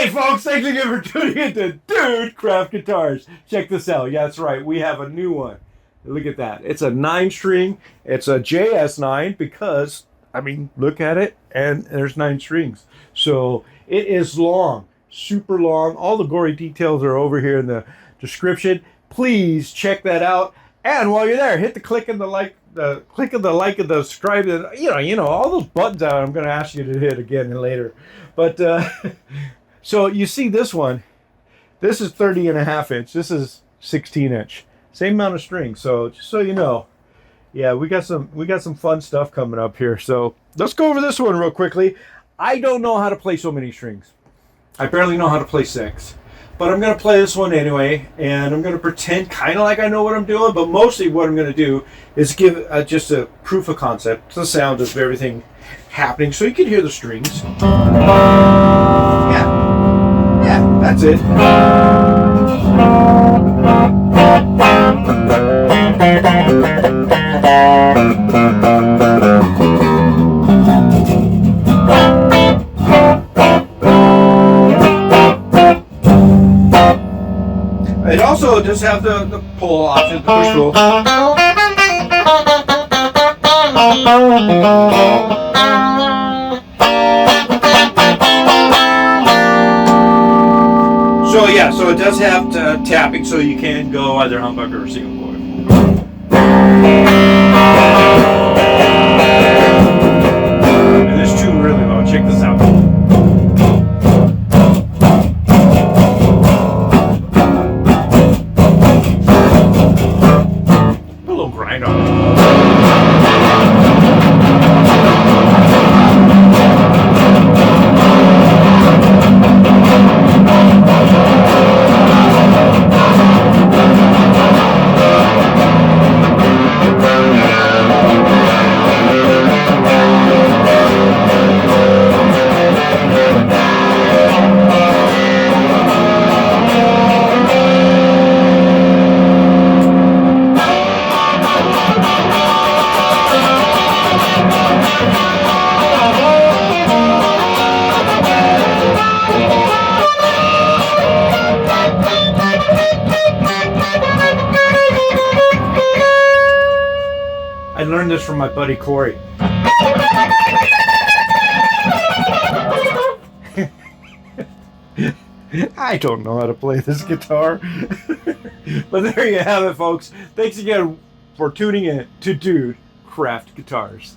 Hey folks, thanks again for tuning in to Dude Craft Guitars. Check this out. Yeah, that's right. We have a new one. Look at that. It's a 9-string. It's a JS9 because, I mean, look at it, and there's 9 strings. So it is long, super long. All the gory details are over here in the description. Please check that out. And while you're there, hit the click and the like, and the subscribe, and you know all those buttons out. I'm going to ask you to hit again later. But so you see this one. This is 30.5 inch. This is 16 inch. Same amount of strings. So just so you know, yeah, we got some fun stuff coming up here. So let's go over this one real quickly. I don't know how to play so many strings. I barely know how to play 6. But I'm going to play this one anyway, and I'm going to pretend kind of like I know what I'm doing, but mostly what I'm going to do is give just a proof of concept, the sound of everything happening, so you can hear the strings. Yeah, that's it. It also does have the pull option, the push pull. So yeah, so it does have tapping, so you can go either humbucker or single coil. And this tune really low. Check this out. Grind on it. I learned this from my buddy Corey. I don't know how to play this guitar. But there you have it, folks. Thanks again for tuning in to Dude Craft Guitars.